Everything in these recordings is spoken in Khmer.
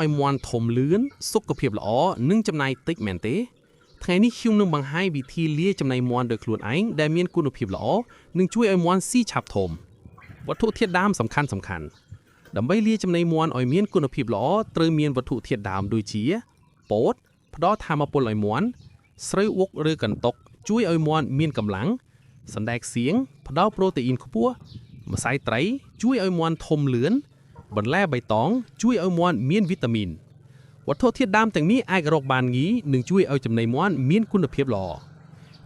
ឲ្យមន់ធំលឿនសុខភាពល្អនិងចំណាយតិចមែនទេថ្ងៃនេះខ្ញុំនឹងបង្ហាញវិធីលាយចំណីមន់ដោយខ្លួនឯងដែលមានគុណភាពល្អនិងជួយឲ្យមន់ស៊ីឆាប់ធំវត្ថុធាតុដើមសំខាន់ដើម្បីលាយចំណីមន់ឲ្យមានគុណភាពល្អត្រូវមានវត្ថុធាតុដើមដូចជាពោតផ្ដល់ថាមពលឲ្យមន់ស្រូវអុកឬកន្តុកជួយឲ្យមន់មានកម្លាំងសណ្តែកសៀងផ្ដល់ប្រូតេអ៊ីនខ្ពស់ម្សៅត្រីជួយឲ្យមន់ធំលឿនបន្លែបៃតងជួយឲ្យមន់មានវីតាមីនវត្ថុធាតុដើមទាំងនេះអាចរកបានងាយនិងជួយឲ្យចំណីមន់មានគុណភាពល្អ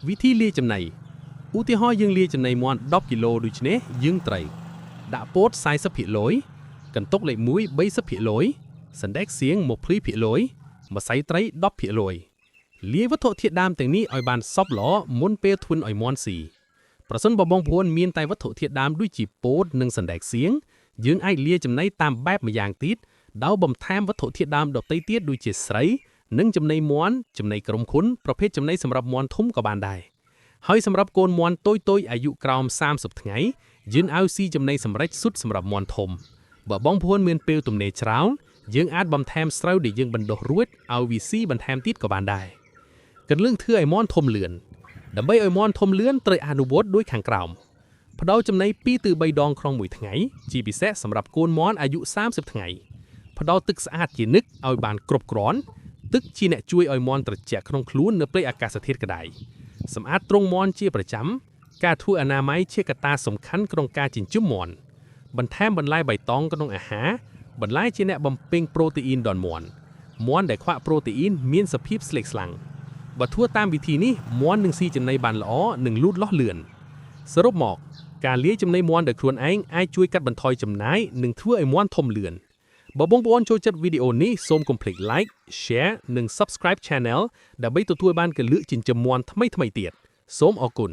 វិធីលាយចំណីឧទាហរណ៍យើងលាយចំណីមន់10គីឡូដូច្នេះយើងត្រូវដាក់ពោត 40% កន្ទុកលេខ1 30% សណ្តែកសៀង 20% ម្សៅត្រី 10% លាយវត្ថុធាតុដើមទាំងនេះឲ្យបានសព្វល្អមុនពេលធ្វើឲ្យមន់ស៊ីប្រសិនបើបងប្អូនមានតែវត្ថុធាតុដើមដូចជាពោតនិងសណ្តែកសៀងយើងអាចលាយចំណីតាមបែបម្យ៉ាងទៀតដោយបន្ថែមវត្ថុធាតុដើមដទៃទៀតដូចជាស្រូវនិងចំណីមន់ចំណីក្រុមហ៊ុនប្រភេទចំណីសម្រាប់មន់ធំក៏បានដែរហើយសម្រាប់កូនមន់តូចអាយុក្រោម30ថ្ងៃយើងឲ្យស៊ីចំណីសម្រេចសុទ្ធសម្រាប់មន់ធំបើបងប្អូនមានពេលទំនេរច្រើនយើងអាចបន្ថែមស្រូវដែលយើងបណ្ដុះរួចឲ្យវាស៊ីបន្ថែមទៀតក៏បានដែរកន្លឹងធ្វើឲ្យមន់ធំលឿនដើម្បីឲ្យមន់ធំលឿនត្រូវអនុវត្តដូចខាងក្រោមផ្ដល់ចំណី2ទៅ3ដងក្នុងមួយថ្ងៃជាពិសេសសម្រាប់កូនមន់អាយុ30ថ្ងៃផ្ដល់ទឹកស្អាតជានិច្ចឲ្យបានគ្រប់គ្រាន់ទឹកជាអ្នកជួយឲ្យមន់ត្រជាក់ក្នុងខ្លួននៅពេលអាកាសធាតុក្តៅសម្អាតទ្រុងមន់ជាប្រចាំការធ្វើអនាម័យជាកត្តាសំខាន់ក្នុងការចិញ្ចឹមមន់បន្ថែមបន្លែបៃតងក្នុងអាហារបន្លែជាអ្នកបំពេញប្រូតេអ៊ីនដល់មន់ដែលខ្វះប្រូតេអ៊ីនមានសភាពស្លេកស្លាំងបើធ្វើតាមវិធីនេះមន់នឹងស៊ីចំណីបានល្អនិងលូតលាស់លឿនសរុបមកការលាយចំណីមន់ដោយខ្លួនឯងអាចជួយកាត់បន្ថយចំណាយនិងធ្វើឲ្យមន់ធំលឿនបើបងប្អូនចូលចិត្តវីដេអូនេះសូមកុំភ្លេច like share និង subscribe channel ដើម្បីទទួលបានកលឹកចិញ្ចឹមមន់ថ្មីទៀតសូមអរគុណ